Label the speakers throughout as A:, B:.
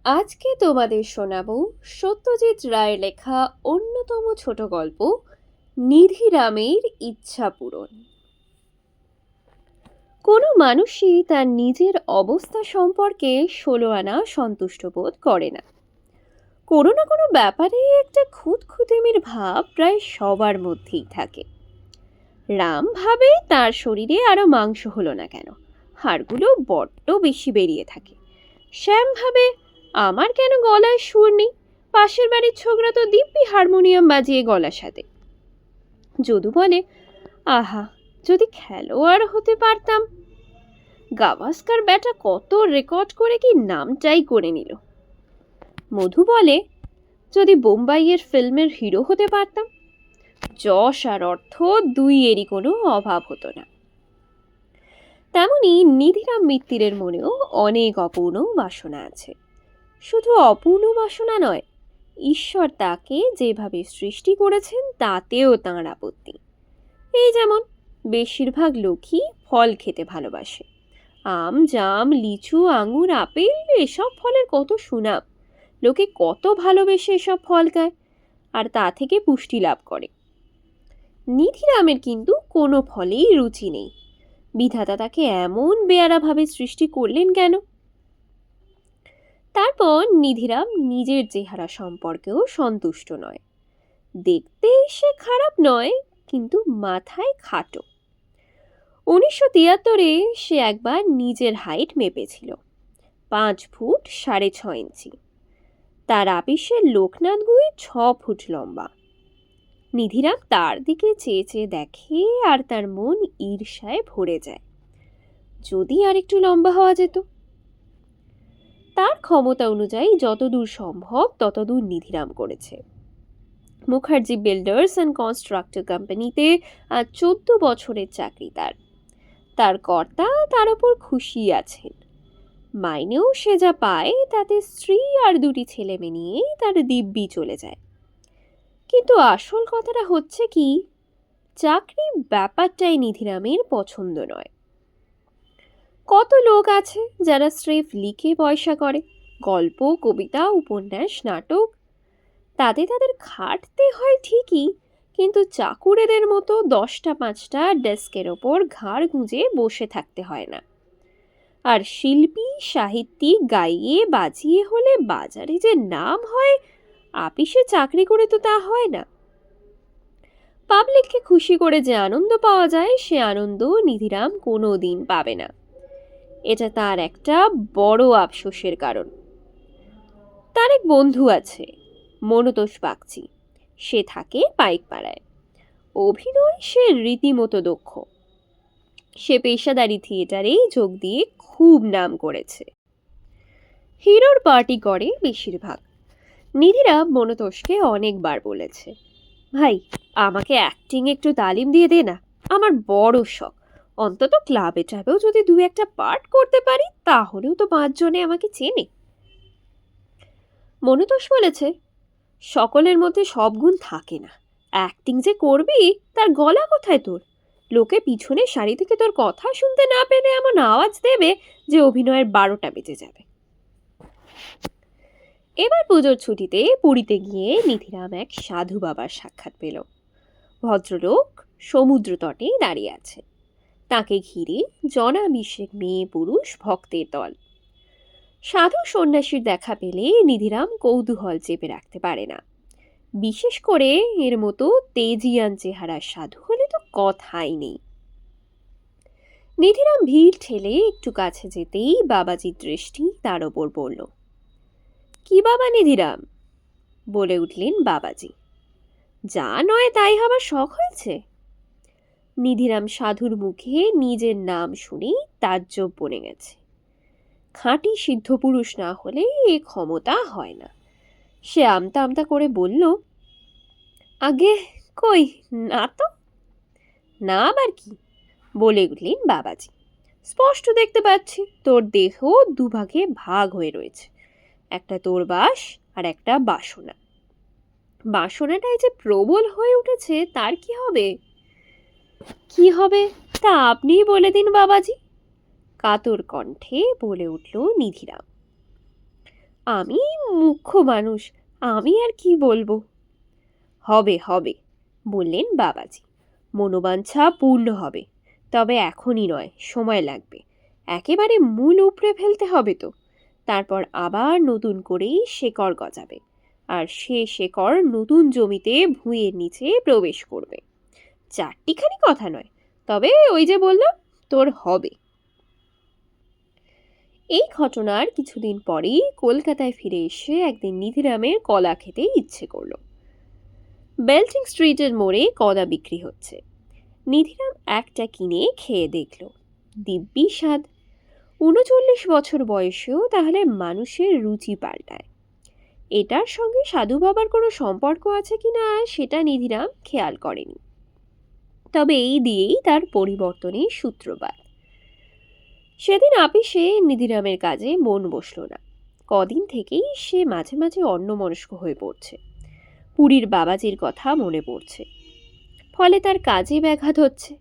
A: আজকে তোমাদের শোনাবো সত্যজিৎ রায়ের লেখা অন্যতম ছোট গল্প নিধিরামের ইচ্ছা পূরণ। কোনো মানুষই তার নিজের অবস্থা সম্পর্কে 16 আনা সন্তুষ্ট বোধ করে না। কোনো না কোনো ব্যাপারে একটা খুঁতখুঁতেমির ভাব প্রায় সবার মধ্যেই থাকে। রাম ভাবে তার শরীরে আরো মাংস হলো না কেন, হাড়গুলো বড্ড বেশি বেরিয়ে থাকে। শ্যাম ভাবে আমার কেন গলায় সুর নেই, পাশের বাড়ির ছোকরা তো দিব্যি হারমোনিয়াম বাজিয়ে গলা সাধে। যদু বলে, আহা, যদি খেলোয়াড় হতে পারতাম। গাভাস্কার ব্যাটা কত রেকর্ড করে কি নামটাই করে নিল। মধু বলে, যদি বোম্বাইয়ের ফিল্মের হিরো হতে পারতাম। যশ আর অর্থ দুইয়েরই কোনো অভাব হতো না। তেমনি নিধিরাম মিত্তিরের মনেও অনেক অপূর্ণ বাসনা আছে। শুধু অপূর্ণ বাসনা নয়, ঈশ্বর তাকে যেভাবে সৃষ্টি করেছেন তাতেও তাঁর আপত্তি। এই যেমন বেশিরভাগ লোকই ফল খেতে ভালোবাসে। আম, জাম, লিচু, আঙুর, আপেল এসব ফলের কত সুনাম। লোকে কত ভালোবেসে এসব ফল খায় আর তা থেকে পুষ্টি লাভ করে। নিধিরামের কিন্তু কোনো ফলেই রুচি নেই। বিধাতা তাকে এমন বেয়ারাভাবে সৃষ্টি করলেন কেন? তারপর নিধিরাম নিজের চেহারা সম্পর্কেও সন্তুষ্ট নয়। দেখতে সে খারাপ নয়, কিন্তু মাথায় খাটো। 1973-এ সে একবার নিজের হাইট মেপেছিল, 5 ফুট 6.5 ইঞ্চি। তার আপিসের লোকনাথগুই 6 ফুট লম্বা। নিধিরাম তার দিকে চেয়ে চেয়ে দেখে আর তার মন ঈর্ষায় ভরে যায়। যদি আর একটু লম্বা হওয়া যেত। তার ক্ষমতা অনুযায়ী যতদূর সম্ভব ততদূর নিধিরাম করেছে। মুখার্জি বিল্ডার্স অ্যান্ড কনস্ট্রাক্টর কোম্পানিতে আজ 14 বছরের চাকরি তার। তার কর্তা তার ওপর খুশি আছেন। মাইনেও সে যা পায় তাতে স্ত্রী আর 2টি ছেলে মেয়ে নিয়ে তার দিব্যি চলে যায়। কিন্তু আসল কথাটা হচ্ছে কি, চাকরি ব্যাপারটাই নিধিরামের পছন্দ নয়। কত লোক আছে যারা স্রেফ লিখে পয়সা করে, গল্প, কবিতা, উপন্যাস, নাটক। তাতে তাদের খাটতে হয় ঠিকই, কিন্তু চাকুরেদের মতো 10টা-5টা ডেস্কের ওপর ঘাড় গুঁজে বসে থাকতে হয় না। আর শিল্পী, সাহিত্যিক গাইয়ে বাজিয়ে হলে বাজারে যে নাম হয়, আপিসে চাকরি করে তো তা হয় না। পাবলিককে খুশি করে যে আনন্দ পাওয়া যায়, সে আনন্দ নিধিরাম কোনো দিন পাবে না। এটা তার একটা বড় আফসোসের কারণ। তার এক বন্ধু আছে, মনতোষ বাগচি। সে থাকে পাইকপাড়ায়। অভিনয় সে রীতিমতো দক্ষ। সে পেশাদারি থিয়েটারেই যোগ দিয়ে খুব নাম করেছে। হিরোর পার্টি করে বেশিরভাগ। নিধিরাম মনতোষকে অনেকবার বলেছে, ভাই, আমাকে অ্যাক্টিং একটু তালিম দিয়ে দে না, আমার বড় শখ। অন্তত ক্লাবে ট্রাবেও যদি 2-1টা পার্ট করতে পারি, তাহলেও তো 5 জনে আমাকে চেনে। মনতোষ বলেছে, সকলের মধ্যে সব গুণ থাকে না। অ্যাক্টিং যে করবি, তার গলা কোথায় তোর? লোকে পিছনে সারি থেকে তোর কথা শুনতে না পেলে এমন আওয়াজ দেবে যে অভিনয়ের 12টা বেজে যাবে। এবার পুজোর ছুটিতে পুরীতে গিয়ে নিধিরাম এক সাধু বাবার সাক্ষাৎ পেল। ভদ্রলোক সমুদ্র তটে দাঁড়িয়ে আছে। তাকে ঘিরে জনাভিষেক মেয়ে পুরুষ ভক্তের দল। সাধু সন্ন্যাসীর দেখা পেলে নিধিরাম কৌতূহল চেপে রাখতে পারে না। বিশেষ করে এর মতো তেজিয়ান চেহারার সাধু হলে তো কথাই নেই। নিধিরাম ভিড় ঠেলে একটু কাছে যেতেই বাবাজির দৃষ্টি তার ওপর পড়ল। কি বাবা নিধিরাম, বলে উঠলেন বাবাজি। যা নয় তাই হবার শখ হয়েছে? নিধিরাম সাধুর মুখে নিজের নাম শুনেই তাজ্জব বনে গেছে। খাঁটি সিদ্ধ পুরুষ না হলে এ ক্ষমতা হয় না। সে আমতা আমতা করে বলল, আগে কই না তো। না আবার কি, বলে উঠলেন বাবাজি। স্পষ্ট দেখতে পাচ্ছি তোর দেহ দুভাগে ভাগ হয়ে রয়েছে, একটা তোর বাস আর একটা বাসনা। বাসনাটাই যে প্রবল হয়ে উঠেছে, তার কি হবে? কি হবে তা আপনিই বলে দিন বাবাজি, কাতর কণ্ঠে বলে উঠল নিধিরাম। আমি মুখ্য মানুষ, আমি আর কি বলবো। হবে হবে, বললেন বাবাজি। মনোবাঞ্ছা পূর্ণ হবে, তবে এখনই নয়, সময় লাগবে। একেবারে মূল উপড়ে ফেলতে হবে তো, তারপর আবার নতুন করেই শেকড় গজাবে, আর সে শেকড় নতুন জমিতে ভুঁইয়ের নিচে প্রবেশ করবে। চারটিখানি কথা নয়, তবে ওই যে বললাম, তোর হবে। এই ঘটনার কিছুদিন পরেই কলকাতায় ফিরে এসে একদিন নিধিরামের কলা খেতে ইচ্ছে করলো। বেল্টিং স্ট্রিটের মোড়ে কলা বিক্রি হচ্ছে। নিধিরাম একটা কিনে খেয়ে দেখল, দিব্যি স্বাদ। ৩৯ বছর বয়সেও তাহলে মানুষের রুচি পাল্টায়। এটার সঙ্গে সাধু বাবার কোনো সম্পর্ক আছে কিনা সেটা নিধিরাম খেয়াল করেনি, তবে এই দিয়েই তার পরিবর্তনের সূত্রপাত। সেদিন আপিসে নিধিরামের কাজে মন বসল না। কদিন থেকেই সে মাঝে মাঝে অন্যমনস্ক হয়ে পড়ছে। পুরীর বাবাজির কথা মনে পড়ছে, ফলে তার কাজে ব্যাঘাত হচ্ছে।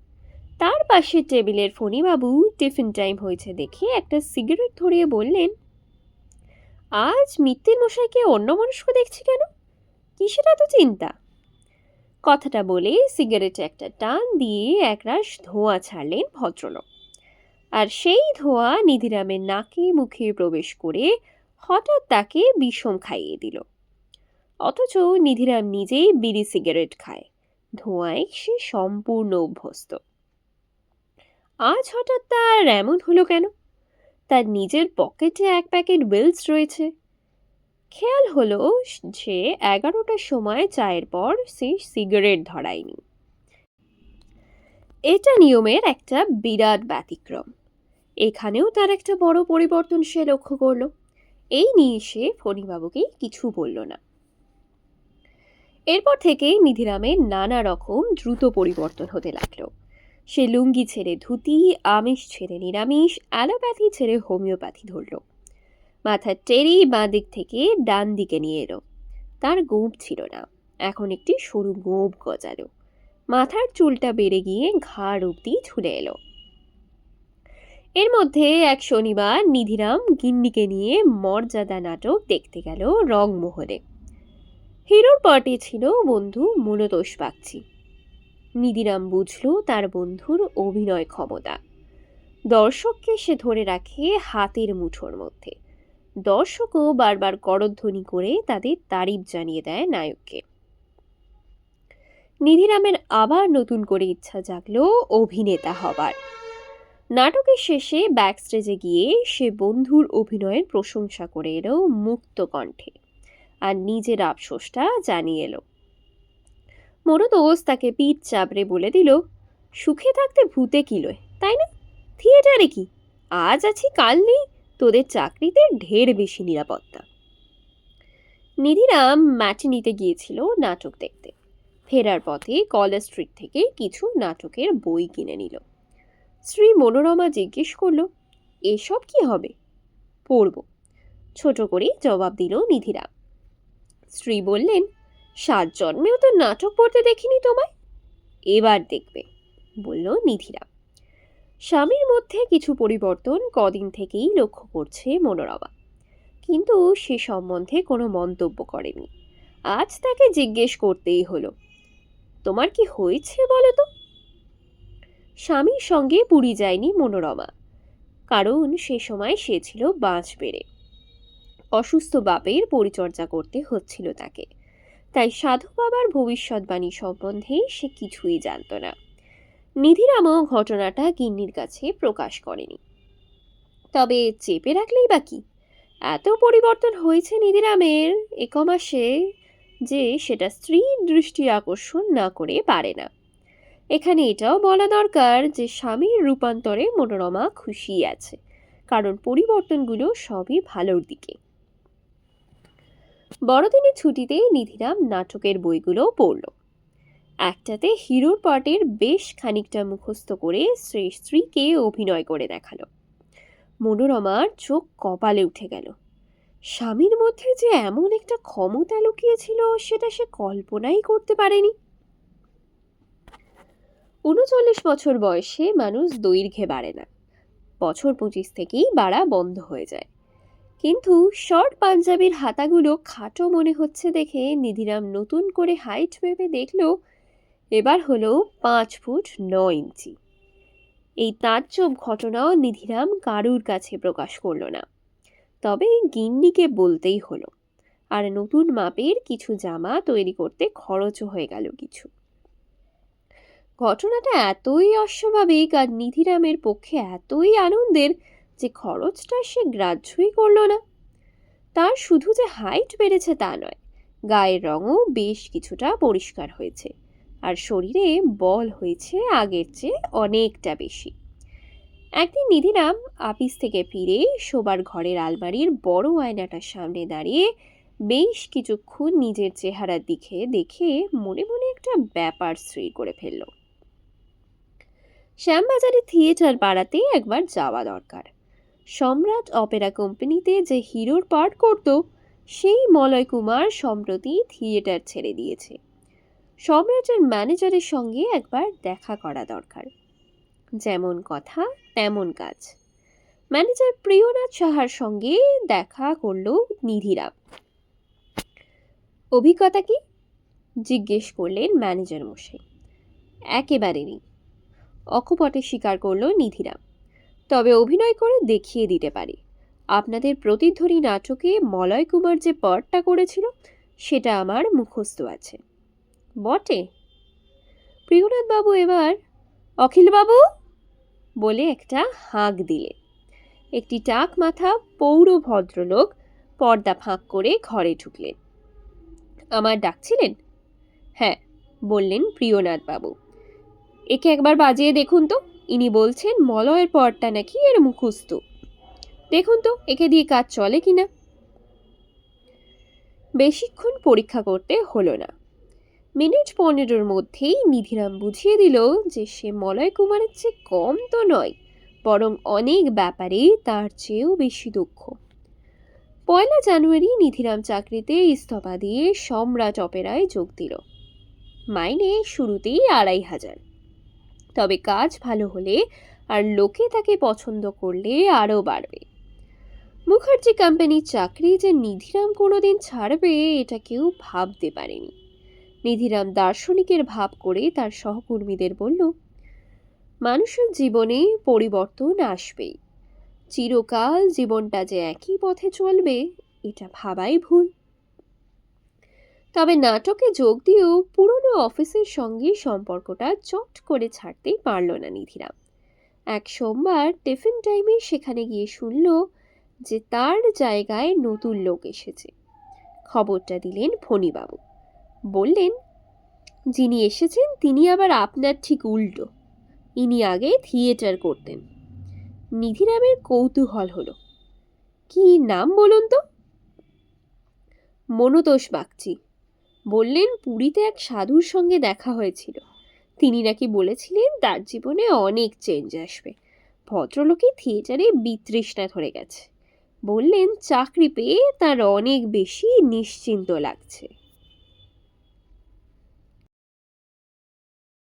A: তার পাশের টেবিলের ফণিবাবু টিফিন টাইম হয়েছে দেখে একটা সিগারেট ধরিয়ে বললেন, আজ মিত্তির মশাইকে অন্যমনস্ক দেখছি কেন? কিসের এত চিন্তা? কথাটা বলে সিগারেটে একটা টান দিয়ে একরাশ ধোঁয়া ছাড়লেন ভদ্রলোক। আর সেই ধোঁয়া নিধিরামের নাকে মুখে প্রবেশ করে হঠাৎ তাকে বিষম খাইয়ে দিল। অথচ নিধিরাম নিজেই বিড়ি সিগারেট খায়, ধোঁয়ায় সে সম্পূর্ণ অভ্যস্ত। আজ হঠাৎ তার এমন হলো কেন? তার নিজের পকেটে এক প্যাকেট উইলস রয়েছে। খেয়াল হলো সে 11টার সময় চায়ের পর সে সিগারেট ধরায়নি। এটা নিয়মের একটা বিরাট ব্যতিক্রম। এখানেও তার একটা বড় পরিবর্তন সে লক্ষ্য করল। এই নিয়ে সে ফণিবাবুকে কিছু বলল না। এরপর থেকে নিধিরামের নানা রকম দ্রুত পরিবর্তন হতে লাগলো। সে লুঙ্গি ছেড়ে ধুতি, আমিষ ছেড়ে নিরামিষ, অ্যালোপ্যাথি ছেড়ে হোমিওপ্যাথি ধরল। মাথার টেরি বাঁ দিক থেকে ডান দিকে নিয়ে এলো। তার গোঁফ ছিল না, এখন একটি সরু গোঁফ গজালো। মাথার চুলটা বেড়ে গিয়ে ঘাড় অব্দি ঝুলে এলো। এর মধ্যে এক শনিবার নিধিরাম গিন্নিকে নিয়ে মর্যাদা নাটক দেখতে গেল রংমহলে। হিরোর পার্টি ছিল বন্ধু মনতোষ বাগচি। নিধিরাম বুঝল তার বন্ধুর অভিনয় ক্ষমতা। দর্শককে সে ধরে রাখে হাতের মুঠোর মধ্যে। দর্শকও বারবার করধ্বনি করে তাদের তারিফ জানিয়ে দেয় নায়ককে। নিধিরামের আবার নতুন করে ইচ্ছা জাগলো অভিনেতা হবার। নাটকের শেষে ব্যাকস্টেজে গিয়ে সে বন্ধুর অভিনয়ের প্রশংসা করে এলো মুক্ত কণ্ঠে, আর নিজের আফসোসটা জানিয়ে এলো। মরদোস তাকে পিঠ চাপড়ে বলে দিল, সুখে থাকতে ভূতে কিলোয়, তাই না? থিয়েটারে কি, আজ আছি কাল নেই, তোদের চাকরিতে ঢের বেশি নিরাপত্তা। নিধিরাম ম্যাটিনিতে গিয়েছিল নাটক দেখতে। ফেরার পথে কলেজ স্ট্রিট থেকে কিছু নাটকের বই কিনে নিল। শ্রী মনোরমা জিজ্ঞেস করল, এসব কি হবে? পড়ব, ছোট করে জবাব দিল নিধিরাম। স্ত্রী বললেন, 7 জন্মেও তো নাটক পড়তে দেখিনি তোমায়, এবার দেখবে, বলল নিধিরাম। স্বামীর মধ্যে কিছু পরিবর্তন কদিন থেকেই লক্ষ্য করছে মনোরমা, কিন্তু সে সম্বন্ধে কোনো মন্তব্য করেনি। আজ তাকে জিজ্ঞেস করতেই হলো, তোমার কি হয়েছে বলো তো? স্বামীর সঙ্গে পুরী যায়নি মনোরমা, কারণ সে সময় সে ছিল বাঁশবেড়ে। অসুস্থ বাপের পরিচর্যা করতে হচ্ছিল তাকে, তাই সাধু বাবার ভবিষ্যৎবাণী সম্বন্ধে সে কিছুই জানত না। নিধিরামও ঘটনাটা গিন্নির কাছে প্রকাশ করেনি। তবে চেপে রাখলেই বা কি? এত পরিবর্তন হয়েছে নিধিরামের একমাসে যে সেটা স্ত্রীর দৃষ্টি আকর্ষণ না করে পারে না। এখানে এটাও বলা দরকার যে স্বামীর রূপান্তরে মনোরমা খুশি আছে, কারণ পরিবর্তনগুলো সবই ভালোর দিকে। বড়দিনের ছুটিতে নিধিরাম নাটকের বইগুলো পড়ল। একটাতে হিরোর পার্টের বেশ খানিকটা মুখস্থ করে স্ত্রীকে অভিনয় করে দেখালো। মনোরমার চোখ কপালে উঠে গেল। স্বামীর মধ্যে যে এমন একটা ক্ষমতা লুকিয়েছিল সেটা সে কল্পনাই করতে পারেনি। ৩৯ বছর বয়সে মানুষ দৈর্ঘ্যে বাড়ে না, বছর 25 থেকেই বাড়া বন্ধ হয়ে যায়। কিন্তু শর্ট পাঞ্জাবির হাতাগুলো খাটো মনে হচ্ছে দেখে নিধিরাম নতুন করে হাইট ভেবে দেখল এবার হলো 5 ফুট 9 ইঞ্চি। এই তাজ্জব ঘটনাও নিধিরাম কারুর কাছে প্রকাশ করল না, তবে গিন্নিকে বলতেই হলো। আর নতুন মাপের কিছু জামা তৈরি করতে খরচও হয়ে গেল কিছু। ঘটনাটা এতই অস্বাভাবিক আর নিধিরামের পক্ষে এতই আনন্দের যে খরচটা সে গ্রাহ্যই করল না। তার শুধু যে হাইট বেড়েছে তা নয়, গায়ের রঙও বেশ কিছুটা পরিষ্কার হয়েছে, আর শরীরে বল হয়েছে আগের চেয়ে অনেকটা বেশি। একদিন নিধিরাম অফিস থেকে ফিরে শোবার ঘরের আলমারির বড় আয়নাটার সামনে দাঁড়িয়ে বেশ কিছুক্ষণ নিজের চেহারার দিকে দেখে মনে মনে একটা ব্যাপার স্থির করে ফেলল। শ্যামবাজারে থিয়েটার পাড়াতে একবার যাওয়া দরকার। সম্রাট অপেরা কোম্পানিতে যে হিরোর পার্ট করত সেই মলয় কুমার সম্প্রতি থিয়েটার ছেড়ে দিয়েছে। সম্রাটের ম্যানেজারের সঙ্গে একবার দেখা করা দরকার। যেমন কথা তেমন কাজ। ম্যানেজার প্রিয়নাথ সাহার সঙ্গে দেখা করল নিধিরাম। অভিজ্ঞতা কি জিজ্ঞেস করলেন ম্যানেজার মশাই। একেবারে নেই, অকপটে স্বীকার করল নিধিরাম। তবে অভিনয় করে দেখিয়ে দিতে পারি। আপনাদের প্রতিধ্বনি নাটকে মলয় কুমার যে পার্টটা করেছিল সেটা আমার মুখস্থ আছে। বটে? প্রিয়নাথ বাবু এবার অখিলবাবু বলে একটা হাঁক দিলেন। একটি টাক মাথা পৌর ভদ্রলোক পর্দা ফাঁক করে ঘরে ঢুকলেন। আমার ডাকছিলেন? হ্যাঁ, বললেন প্রিয়নাথ বাবু। একে একবার বাজিয়ে দেখুন তো। ইনি বলছেন মলয়ের পরটা নাকি এর মুখস্থ। দেখুন তো একে দিয়ে কাজ চলে কিনা। বেশিক্ষণ পরীক্ষা করতে হলো না। মিনিট 15 মধ্যেই নিধিরাম বুঝিয়ে দিল যে সে মলয় কুমারের চেয়ে কম তো নয়, বরং অনেক ব্যাপারে তার চেয়েও বেশি দক্ষ। 1 জানুয়ারি নিধিরাম চাকরিতে ইস্তফা দিয়ে সম্রাট অপেরায় যোগ দিল। মাইনে শুরুতেই 2500। তবে কাজ ভালো হলে আর লোকে তাকে পছন্দ করলে আরও বাড়বে। মুখার্জি কোম্পানির চাকরি যে নিধিরাম কোনোদিন ছাড়বে এটা কেউ ভাবতে পারেনি। নিধিরাম দার্শনিকের ভাব করে তার সহকর্মীদের বলল, মানুষের জীবনে পরিবর্তন আসবেই। চিরকাল জীবনটা যে একই পথে চলবে এটা ভাবাই ভুল। তবে নাটকে যোগ দিয়েও পুরনো অফিসের সঙ্গে সম্পর্কটা চট করে ছাড়তেই পারল না নিধিরাম। এক সোমবার টিফিন টাইমে সেখানে গিয়ে শুনল যে তার জায়গায় নতুন লোক এসেছে। খবরটা দিলেন ফণীবাবু। বললেন, যিনি এসেছেন তিনি আবার আপনার ঠিক উল্টো। ইনি আগে থিয়েটার করতেন। নিধিরামের কৌতূহল হলো। কি নাম বলুন তো? মনতোষ বাগচি। বললেন, পুরীতে এক সাধুর সঙ্গে দেখা হয়েছিল। তিনি নাকি বলেছিলেন তার জীবনে অনেক চেঞ্জ আসবে। ভদ্রলোকে থিয়েটারে বিতৃষ্ণা ধরে গেছে। বললেন চাকরি পেয়ে তার অনেক বেশি নিশ্চিন্ত লাগছে।